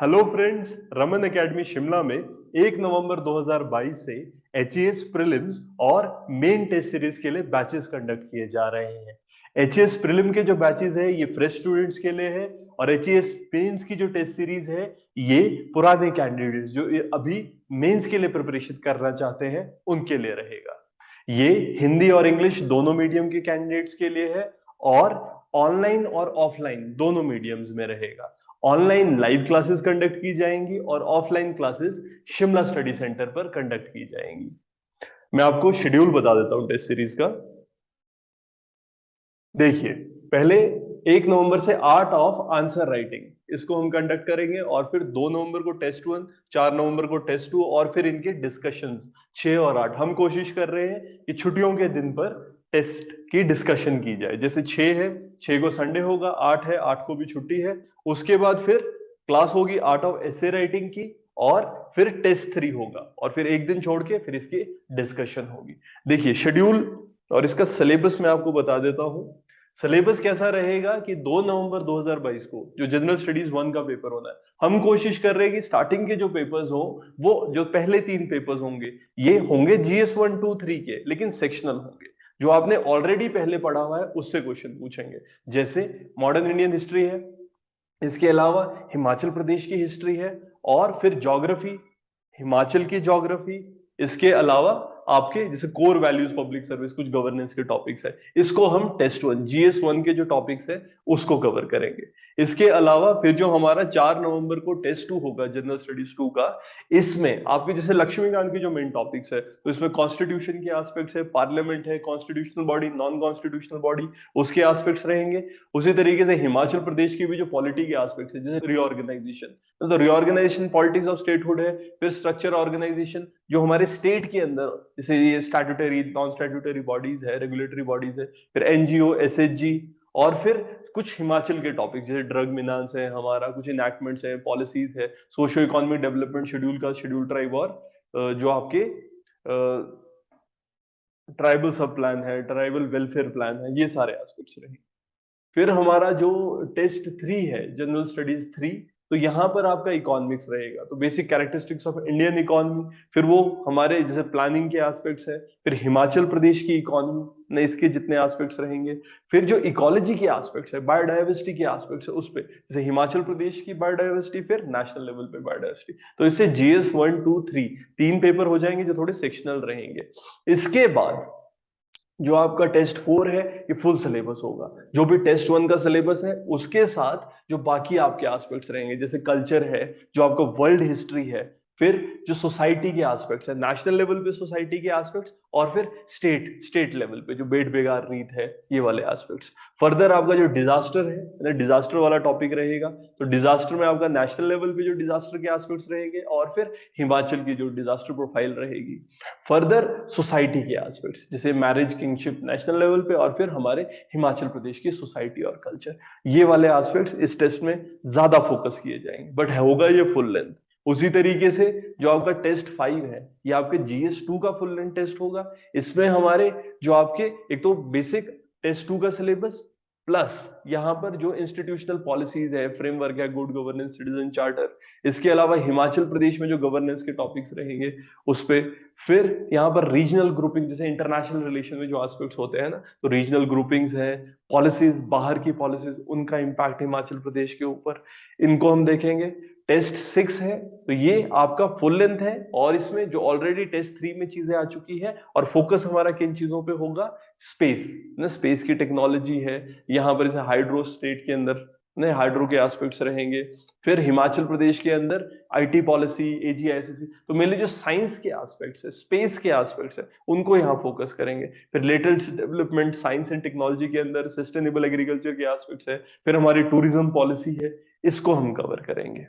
Hello friends, Raman academy Shimla में 1 नवंबर 2022 से HES prelims और मेन टेस्ट सीरीज के लिए बैचेस कंडक्ट किए जा रहे हैं। एचईएस प्रीलिम के जो बैचेस है ये फ्रेश स्टूडेंट्स के लिए है और एचईएस मेंस की जो टेस्ट सीरीज है ये पुराने कैंडिडेट्स जो ये अभी मेंस के लिए प्रिपरेशन करना चाहते हैं उनके लिए रहेगा। ये हिंदी और इंग्लिश दोनों मीडियम के कैंडिडेट्स के लिए है और ऑनलाइन और ऑफलाइन दोनों मीडियम्स में रहेगा। ऑनलाइन लाइव क्लासेस कंडक्ट की जाएंगी और offline classes Shimla study centre पर कंडक्ट की जाएंगी। मैं आपको शेड्यूल बता देता हूं टेस्ट सीरीज का। देखिए, पहले 1 नवंबर से आर्ट ऑफ आंसर राइटिंग इसको हम कंडक्ट करेंगे और फिर 2 नवंबर को टेस्ट 1, 4 नवंबर को टेस्ट 2 और फिर इनके डिस्कशंस 6 और 8। हम कोशिश कर रहे हैं कि छुट्टियों के दिन पर टेस्ट की डिस्कशन की जाए। जैसे 6 है, 6 को संडे होगा, 8 है, 8 को भी छुट्टी है। उसके बाद फिर क्लास होगी आर्ट ऑफ एसे राइटिंग की और फिर टेस्ट 3 होगा और फिर एक दिन छोड़ के फिर इसकी डिस्कशन होगी। देखिए शेड्यूल और इसका सिलेबस मैं आपको बता देता हूं। सिलेबस कैसा रहेगा कि 2 नवंबर 2022 को जो जनरल स्टडीज 1 का पेपर होना है, हम कोशिश कर रहे हैं कि स्टार्टिंग के जो पेपर्स हो वो जो पहले 3 पेपर्स होंगे ये होंगे जीएस 1 2 3 के, लेकिन सेक्शनल होंगे। जो आपने ऑलरेडी पहले पढ़ा हुआ है उससे क्वेश्चन पूछेंगे। जैसे मॉडर्न इंडियन हिस्ट्री है, इसके अलावा हिमाचल प्रदेश की हिस्ट्री है और फिर ज्योग्राफी, हिमाचल की ज्योग्राफी। इसके अलावा आपके जैसे कोर वैल्यूज पब्लिक सर्विस, कुछ गवर्नेंस के टॉपिक्स है, इसको हम टेस्ट 1 जीएस 1 के जो टॉपिक्स है उसको कवर करेंगे। इसके अलावा फिर जो हमारा 4 नवंबर को टेस्ट 2 होगा जनरल स्टडीज 2 का, इसमें आपके जैसे लक्ष्मीकांत की जो मेन टॉपिक्स है तो इसमें कॉन्स्टिट्यूशन के एस्पेक्ट्स है, पार्लियामेंट है, constitutional body, non constitutional body, उसके एस्पेक्ट्स रहेंगे। उसी तरीके से हिमाचल प्रदेश की भी जो पॉलिटी के एस्पेक्ट्स है जैसे रिऑर्गेनाइजेशन, तो रिऑर्गेनाइजेशन पॉलिटिक्स ऑफ स्टेटहुड है। फिर स्ट्रक्चर ऑर्गेनाइजेशन जो हमारे स्टेट के अंदर जैसे ये स्टैट्यूटरी नॉन स्टैट्यूटरी बॉडीज है, रेगुलेटरी बॉडीज है, फिर एनजीओ, एसएचजी और फिर कुछ हिमाचल के टॉपिक जैसे ड्रग मिनांस है, हमारा कुछ इनैक्टमेंट्स है, पॉलिसीज है, सोशियो इकोनॉमिक डेवलपमेंट शेड्यूल का शेड्यूल ट्राइब और जो आपके ट्राइबल सब प्लान है, ट्राइबल वेलफेयर प्लान है, ये सारे एस्पेक्ट्स रहेंगे। फिर हमारा जो टेस्ट 3 है जनरल स्टडीज 3, तो यहाँ पर आपका इकोनॉमिक्स रहेगा, तो basic characteristics of Indian economy, फिर वो हमारे जैसे प्लानिंग के एस्पेक्ट्स है, फिर हिमाचल प्रदेश की इकोनॉमी ने इसके जितने एस्पेक्ट्स रहेंगे, फिर जो इकोलॉजी के एस्पेक्ट्स है, बायोडाइवर्सिटी के एस्पेक्ट्स है उस पे जैसे हिमाचल प्रदेश की बायोडाइवर्सिटी, फिर नेशनल लेवल पे बायोडाइवर्सिटी। तो इससे जीएस 1 2 3 तीन पेपर हो जाएंगे जो थोड़े सेक्शनल रहेंगे। इसके बाद जो आपका टेस्ट 4 है ये फुल सिलेबस होगा। जो भी टेस्ट 1 का सिलेबस है उसके साथ जो बाकी आपके एस्पेक्ट्स रहेंगे जैसे कल्चर है, जो आपका वर्ल्ड हिस्ट्री है, फिर जो सोसाइटी के एस्पेक्ट्स है, नेशनल लेवल पे सोसाइटी के एस्पेक्ट्स, और फिर स्टेट लेवल पे जो बेट बेगार रीत है, ये वाले एस्पेक्ट्स। फर्दर आपका जो डिजास्टर है, डिजास्टर वाला टॉपिक रहेगा, तो डिजास्टर में आपका नेशनल लेवल पे जो डिजास्टर के एस्पेक्ट्स रहेंगे और फिर हिमाचल की जो डिजास्टर प्रोफाइल रहेगी। फर्दर सोसाइटी के एस्पेक्ट्स जैसे मैरिज, किंगशिप नेशनल लेवल पे, और फिर हमारे हिमाचल प्रदेश की सोसाइटी और कल्चर, ये वाले एस्पेक्ट्स इस टेस्ट में ज्यादा फोकस किए जाएंगे, बट होगा ये फुल लेंथ। उसी तरीके से जो आपका टेस्ट 5 है ये आपके जीएस 2 का फुल लेंथ टेस्ट होगा। इसमें हमारे जो आपके एक तो बेसिक टेस्ट 2 का सिलेबस प्लस यहाँ पर जो इंस्टीट्यूशनल पॉलिसीज है, फ्रेमवर्क है, गुड गवर्नेंस, सिटीजन चार्टर, इसके अलावा हिमाचल प्रदेश में जो गवर्नेंस के टॉपिक्स रहेंगे उस पे, फिर यहाँ पर रीजनल ग्रुपिंग जैसे इंटरनेशनल रिलेशन में जो एस्पेक्ट्स होते हैं ना, तो रीजनल ग्रुपिंग्स है, पॉलिसीज, बाहर की पॉलिसीज, उनका इंपैक्ट हिमाचल प्रदेश के ऊपर, इनको हम देखेंगे। टेस्ट 6 है तो ये आपका फुल लेंथ है और इसमें जो ऑलरेडी टेस्ट 3 में चीजें आ चुकी है और फोकस हमारा किन चीजों पे होगा, स्पेस ना, स्पेस की टेक्नोलॉजी है, यहाँ पर जैसे हाइड्रो स्टेट के अंदर नए हाइड्रो के एस्पेक्ट्स रहेंगे, फिर हिमाचल प्रदेश के अंदर आईटी पॉलिसी, एजीआईसीसी, तो मेनली जो साइंस के एस्पेक्ट्स है, स्पेस के एस्पेक्ट्स है, उनको यहाँ फोकस करेंगे। फिर latest development science and technology के अंदर सस्टेनेबल एग्रीकल्चर के एस्पेक्ट्स है, फिर हमारी टूरिज्म पॉलिसी है, इसको हम कवर करेंगे।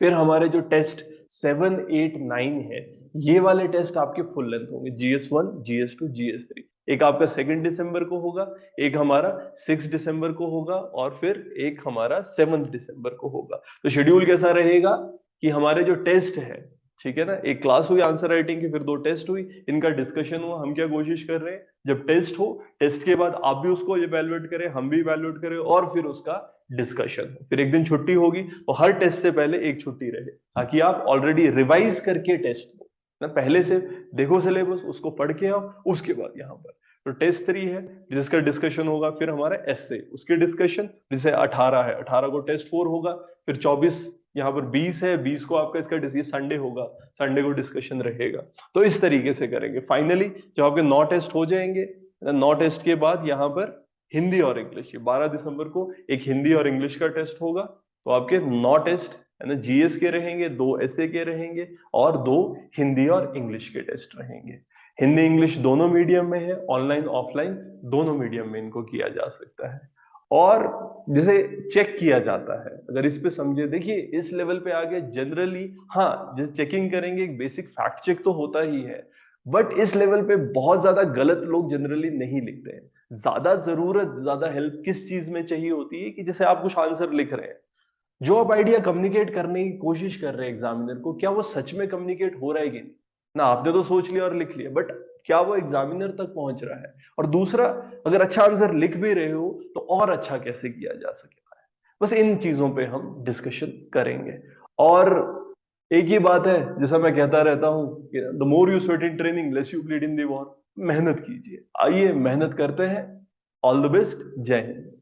फिर हमारे जो टेस्ट 7 8 9 है, ये वाले टेस्ट आपके फुल लेंथ होंगे, जीएस 1, जीएस 2, जीएस 3। एक आपका 2 दिसंबर को होगा, एक हमारा 6 दिसंबर को होगा और फिर एक हमारा 7 दिसंबर को होगा। तो शेड्यूल कैसा रहेगा कि हमारे जो टेस्ट है ठीक है ना, एक क्लास हुई आंसर राइटिंग की, फिर 2 टेस्ट हुई, इनका डिस्कशन हुआ। हम क्या कोशिश कर रहे हैं, जब टेस्ट हो, टेस्ट के बाद आप भी उसको इवैल्यूएट करें, हम भी इवैल्यूएट करें, और फिर उसका डिस्कशन हो। फिर एक दिन छुट्टी होगी, तो हर टेस्ट से पहले एक छुट्टी रहे, ताकि आप ऑलरेडी रिवाइज करके टेस्ट हो ना, पहले से देखो सिलेबस, उसको पढ़ के आओ, उसके बाद यहाँ पर। तो टेस्ट 3 है जिसका डिस्कशन होगा, फिर हमारा एसए, उसके डिस्कशन, जैसे 18 है, 18 को टेस्ट 4 होगा, फिर 24, यहाँ पर 20 है, 20 को आपका इसका संडे होगा, संडे को डिस्कशन रहेगा। तो इस तरीके से करेंगे। फाइनली जब आपके 9 टेस्ट हो जाएंगे, 9 टेस्ट के बाद यहाँ पर हिंदी और इंग्लिश, 12 दिसंबर को एक हिंदी और इंग्लिश का टेस्ट होगा। तो आपके 9 टेस्ट है ना, जीएस के रहेंगे, 2 एसए के रहेंगे, और 2 हिंदी और इंग्लिश के टेस्ट रहेंगे। हिंदी इंग्लिश दोनों मीडियम में है, ऑनलाइन ऑफलाइन दोनों मीडियम में इनको किया जा सकता है। और जैसे चेक किया जाता है, अगर इस पे समझे, देखिए इस लेवल पे आगे जनरली, हाँ जैसे चेकिंग करेंगे, एक बेसिक फैक्ट चेक तो होता ही है, बट इस लेवल पे बहुत ज्यादा गलत लोग जनरली नहीं लिखते हैं। ज्यादा जरूरत, ज्यादा हेल्प किस चीज में चाहिए होती है, कि जैसे आप कुछ आंसर लिख रहे हैं, जो आप आइडिया कम्युनिकेट करने की कोशिश कर रहे हैं एग्जामिनर को, क्या वो सच में कम्युनिकेट हो रहा है कि नहीं ना। आपने तो सोच लिया और लिख लिया, बट क्या वो एग्जामिनर तक पहुंच रहा है। और दूसरा, अगर अच्छा आंसर लिख भी रहे हो, तो और अच्छा कैसे किया जा सकेगा। बस इन चीजों पे हम डिस्कशन करेंगे। और एक ही बात है, जैसा मैं कहता रहता हूँ, the more you sweat in training, less you bleed in the war. मेहनत कीजिए, आइए मेहनत करते हैं। ऑल द बेस्ट, जय हिंद।